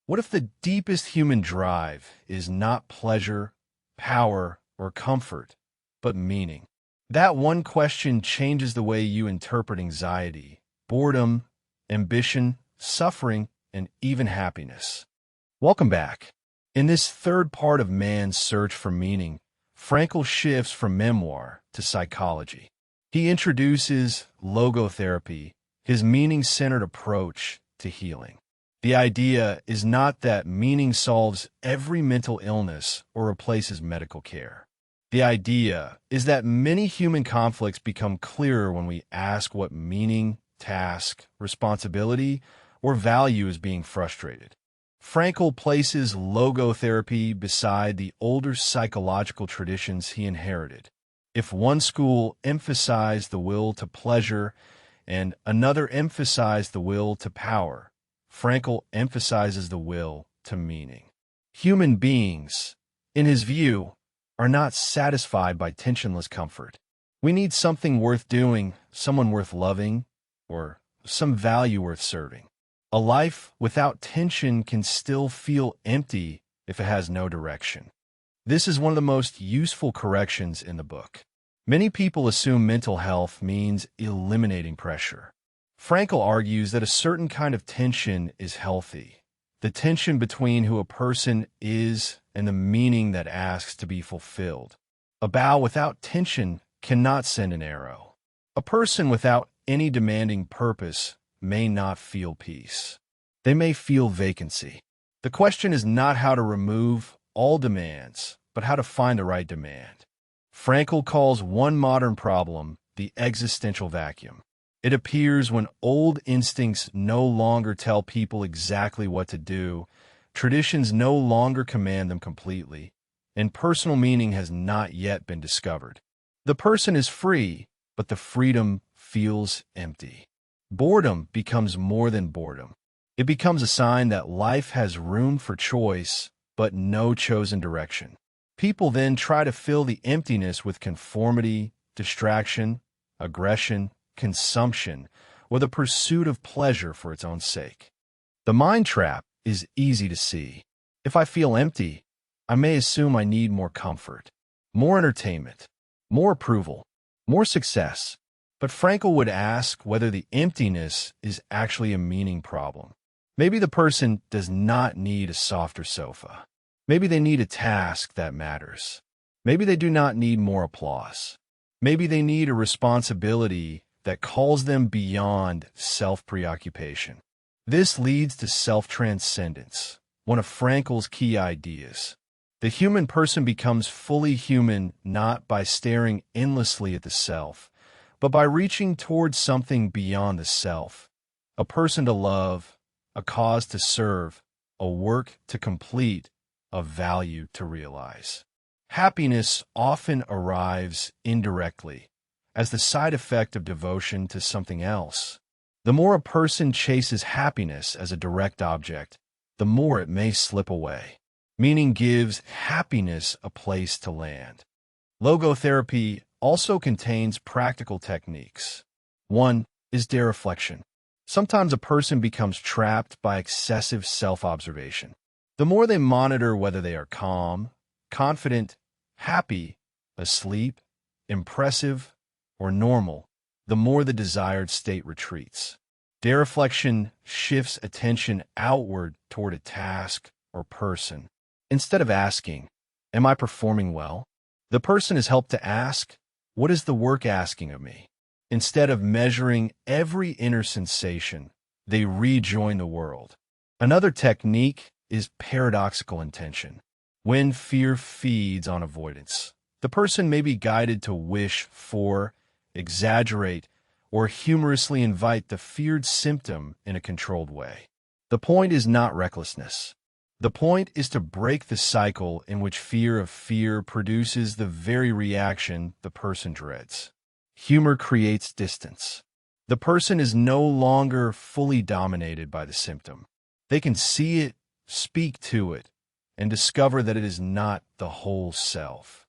What if the deepest human drive is not pleasure, power, or comfort, but meaning? That one question changes the way you interpret anxiety, boredom, ambition, suffering, and even happiness. Welcome back. In this third part of man's search for meaning, Frankl shifts from memoir to psychology. He introduces logotherapy, his meaning-centered approach to healing. The idea is not that meaning solves every mental illness or replaces medical care. The idea is that many human conflicts become clearer when we ask what meaning, task, responsibility, or value is being frustrated. Frankl places logotherapy beside the older psychological traditions he inherited. If one school emphasized the will to pleasure and another emphasized the will to power, Frankl emphasizes the will to meaning. Human beings, in his view, are not satisfied by tensionless comfort. We need something worth doing, someone worth loving, or some value worth serving. A life without tension can still feel empty if it has no direction. This is one of the most useful corrections in the book. Many people assume mental health means eliminating pressure. Frankl argues that a certain kind of tension is healthy, the tension between who a person is and the meaning that asks to be fulfilled. A bow without tension cannot send an arrow. A person without any demanding purpose may not feel peace. They may feel vacancy. The question is not how to remove all demands, but how to find the right demand. Frankl calls one modern problem the existential vacuum. It appears when old instincts no longer tell people exactly what to do, traditions no longer command them completely, and personal meaning has not yet been discovered. The person is free, but the freedom feels empty. Boredom becomes more than boredom. It becomes a sign that life has room for choice, but no chosen direction. People then try to fill the emptiness with conformity, distraction, aggression, consumption, or the pursuit of pleasure for its own sake. The mind trap is easy to see. If I feel empty, I may assume I need more comfort, more entertainment, more approval, more success. But Frankl would ask whether the emptiness is actually a meaning problem. Maybe the person does not need a softer sofa. Maybe they need a task that matters. Maybe they do not need more applause. Maybe they need a responsibility that calls them beyond self-preoccupation. This leads to self-transcendence, one of Frankl's key ideas. The human person becomes fully human not by staring endlessly at the self, but by reaching towards something beyond the self, a person to love, a cause to serve, a work to complete, a value to realize. Happiness often arrives indirectly, as the side effect of devotion to something else. The more a person chases happiness as a direct object, the more it may slip away. Meaning gives happiness a place to land. Logotherapy also contains practical techniques. One is dereflection. Sometimes a person becomes trapped by excessive self-observation. The more they monitor whether they are calm, confident, happy, asleep, impressive, or normal, the more the desired state retreats. Dereflection shifts attention outward toward a task or person. Instead of asking, "Am I performing well?" the person is helped to ask, "What is the work asking of me?" Instead of measuring every inner sensation, they rejoin the world. Another technique is paradoxical intention. When fear feeds on avoidance, the person may be guided to wish for, exaggerate, or humorously invite the feared symptom in a controlled way. The point is not recklessness. The point is to break the cycle in which fear of fear produces the very reaction the person dreads. Humor creates distance. The person is no longer fully dominated by the symptom. They can see it, speak to it, and discover that it is not the whole self.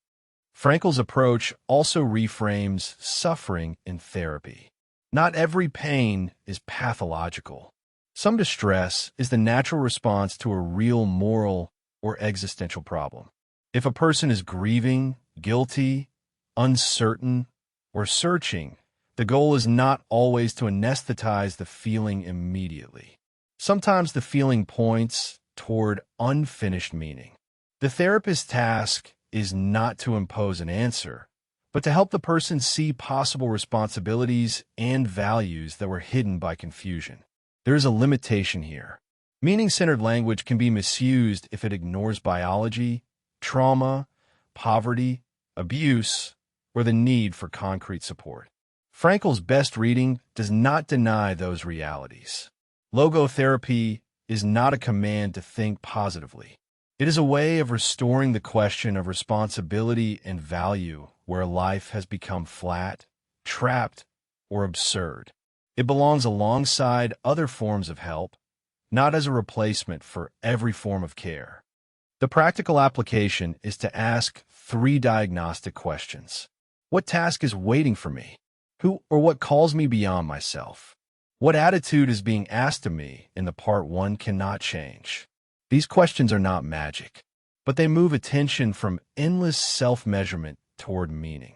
Frankl's approach also reframes suffering in therapy. Not every pain is pathological. Some distress is the natural response to a real moral or existential problem. If a person is grieving, guilty, uncertain, or searching, the goal is not always to anesthetize the feeling immediately. Sometimes the feeling points toward unfinished meaning. The therapist's task is not to impose an answer, but to help the person see possible responsibilities and values that were hidden by confusion. There is a limitation here. Meaning-centered language can be misused if it ignores biology, trauma, poverty, abuse, or the need for concrete support. Frankl's best reading does not deny those realities. Logotherapy is not a command to think positively. It is a way of restoring the question of responsibility and value where life has become flat, trapped, or absurd. It belongs alongside other forms of help, not as a replacement for every form of care. The practical application is to ask 3 diagnostic questions. What task is waiting for me? Who or what calls me beyond myself? What attitude is being asked of me in the part 1 cannot change? These questions are not magic, but they move attention from endless self-measurement toward meaning.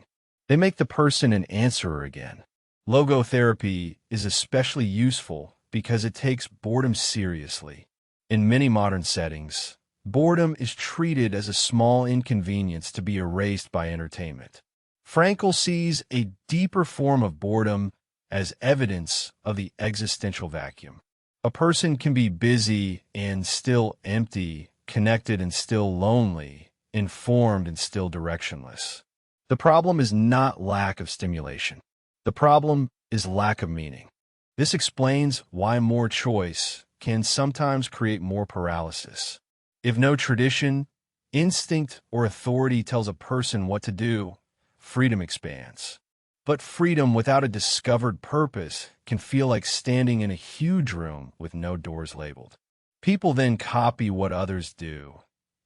They make the person an answerer again. Logotherapy is especially useful because it takes boredom seriously. In many modern settings, boredom is treated as a small inconvenience to be erased by entertainment. Frankl sees a deeper form of boredom as evidence of the existential vacuum. A person can be busy and still empty, connected and still lonely, informed and still directionless. The problem is not lack of stimulation. The problem is lack of meaning. This explains why more choice can sometimes create more paralysis. If no tradition, instinct, or authority tells a person what to do, freedom expands. But freedom without a discovered purpose can feel like standing in a huge room with no doors labeled. People then copy what others do,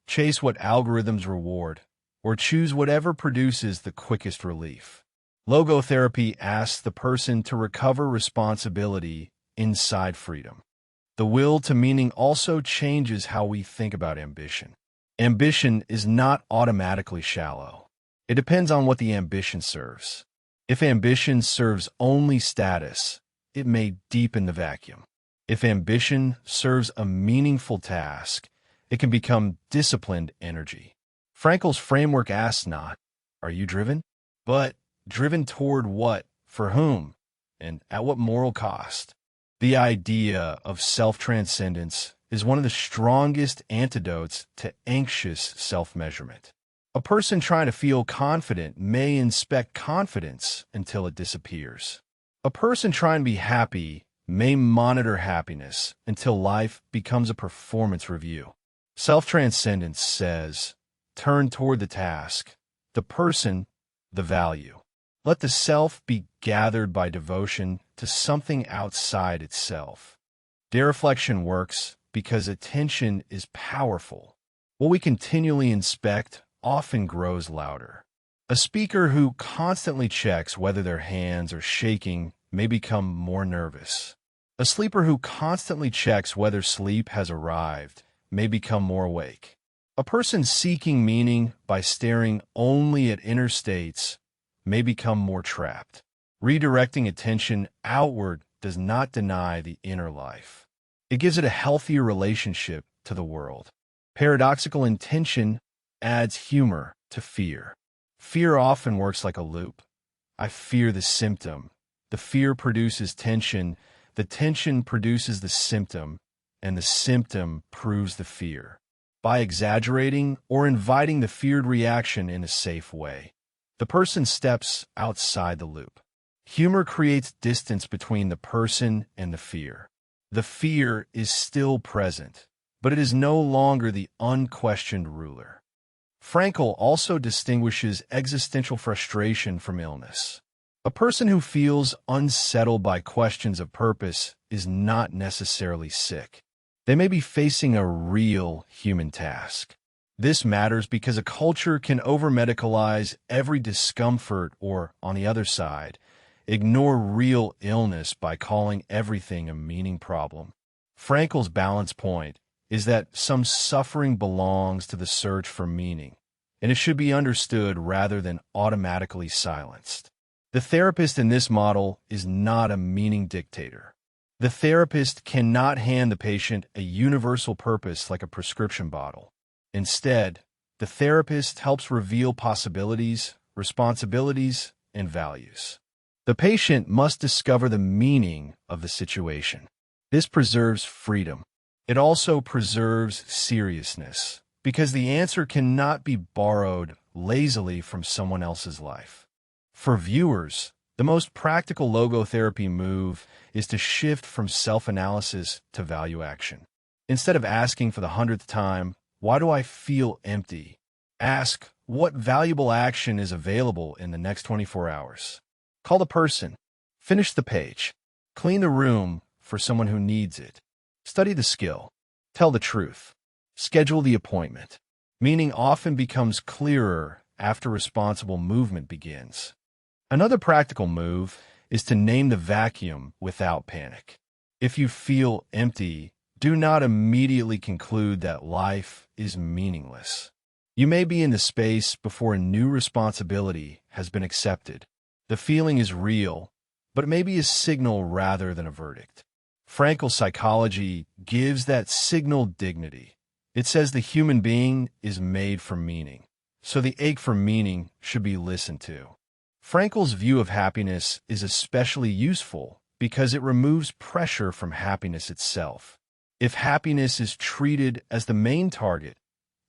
chase what algorithms reward, or choose whatever produces the quickest relief. Logotherapy asks the person to recover responsibility inside freedom. The will to meaning also changes how we think about ambition. Ambition is not automatically shallow. It depends on what the ambition serves. If ambition serves only status, it may deepen the vacuum. If ambition serves a meaningful task, it can become disciplined energy. Frankl's framework asks not, are you driven? But, driven toward what, for whom, and at what moral cost? The idea of self-transcendence is one of the strongest antidotes to anxious self-measurement. A person trying to feel confident may inspect confidence until it disappears. A person trying to be happy may monitor happiness until life becomes a performance review. Self-transcendence says, turn toward the task, the person, the value. Let the self be gathered by devotion to something outside itself. Dereflection works because attention is powerful. What we continually inspect often grows louder. A speaker who constantly checks whether their hands are shaking may become more nervous. A sleeper who constantly checks whether sleep has arrived may become more awake. A person seeking meaning by staring only at inner states may become more trapped. Redirecting attention outward does not deny the inner life. It gives it a healthier relationship to the world. Paradoxical intention adds humor to fear. Fear often works like a loop. I fear the symptom. The fear produces tension. The tension produces the symptom, and the symptom proves the fear. By exaggerating or inviting the feared reaction in a safe way, the person steps outside the loop. Humor creates distance between the person and the fear. The fear is still present, but it is no longer the unquestioned ruler. Frankl also distinguishes existential frustration from illness. A person who feels unsettled by questions of purpose is not necessarily sick. They may be facing a real human task. This matters because a culture can over-medicalize every discomfort or, on the other side, ignore real illness by calling everything a meaning problem. Frankl's balance point is that some suffering belongs to the search for meaning, and it should be understood rather than automatically silenced. The therapist in this model is not a meaning dictator. The therapist cannot hand the patient a universal purpose like a prescription bottle. Instead, the therapist helps reveal possibilities, responsibilities, and values. The patient must discover the meaning of the situation. This preserves freedom. It also preserves seriousness, because the answer cannot be borrowed lazily from someone else's life. For viewers, the most practical logotherapy move is to shift from self-analysis to value action. Instead of asking for the 100th time, "Why do I feel empty?" ask, "What valuable action is available in the next 24 hours?" Call the person. Finish the page. Clean the room for someone who needs it. Study the skill. Tell the truth. Schedule the appointment. Meaning often becomes clearer after responsible movement begins. Another practical move is to name the vacuum without panic. If you feel empty, do not immediately conclude that life is meaningless. You may be in the space before a new responsibility has been accepted. The feeling is real, but it may be a signal rather than a verdict. Frankl's psychology gives that signal dignity. It says the human being is made for meaning, so the ache for meaning should be listened to. Frankl's view of happiness is especially useful because it removes pressure from happiness itself. If happiness is treated as the main target,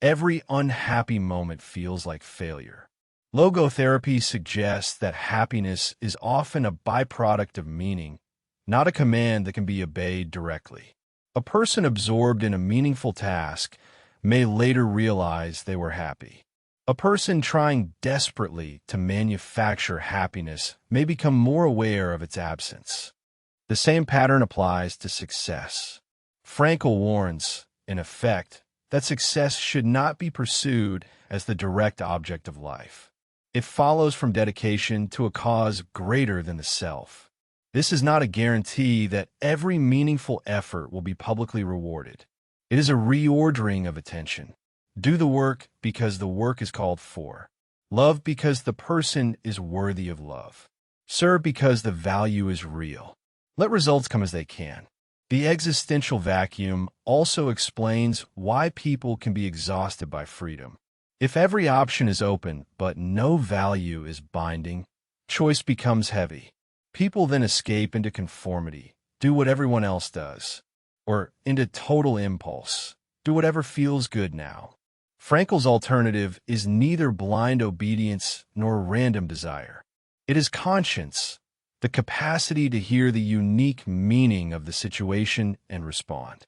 every unhappy moment feels like failure. Logotherapy suggests that happiness is often a byproduct of meaning, not a command that can be obeyed directly. A person absorbed in a meaningful task may later realize they were happy. A person trying desperately to manufacture happiness may become more aware of its absence. The same pattern applies to success. Frankl warns, in effect, that success should not be pursued as the direct object of life. It follows from dedication to a cause greater than the self. This is not a guarantee that every meaningful effort will be publicly rewarded. It is a reordering of attention. Do the work because the work is called for. Love because the person is worthy of love. Serve because the value is real. Let results come as they can. The existential vacuum also explains why people can be exhausted by freedom. If every option is open but no value is binding, choice becomes heavy. People then escape into conformity, do what everyone else does, or into total impulse, do whatever feels good now. Frankl's alternative is neither blind obedience nor random desire. It is conscience, the capacity to hear the unique meaning of the situation and respond.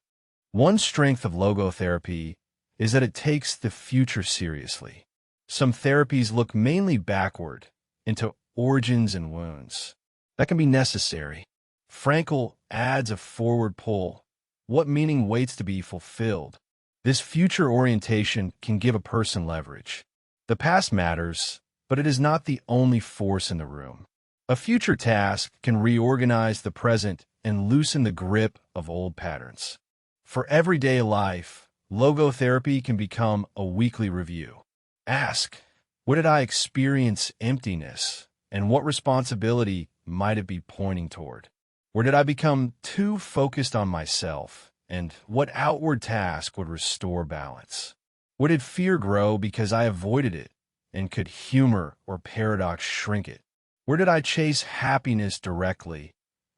One strength of logotherapy is that it takes the future seriously. Some therapies look mainly backward, into origins and wounds. That can be necessary. Frankl adds a forward pull. What meaning waits to be fulfilled? This future orientation can give a person leverage. The past matters, but it is not the only force in the room. A future task can reorganize the present and loosen the grip of old patterns. For everyday life, logotherapy can become a weekly review. Ask, where did I experience emptiness, and what responsibility might it be pointing toward? Where did I become too focused on myself, and what outward task would restore balance? Where did fear grow because I avoided it, and could humor or paradox shrink it? Where did I chase happiness directly,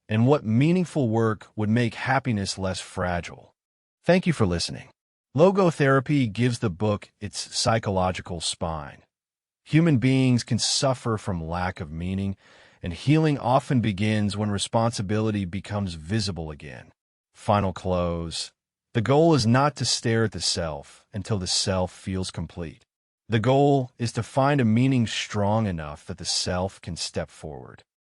and what meaningful work would make happiness less fragile? Thank you for listening. Logotherapy gives the book its psychological spine. Human beings can suffer from lack of meaning, and healing often begins when responsibility becomes visible again. Final close. The goal is not to stare at the self until the self feels complete. The goal is to find a meaning strong enough that the self can step forward.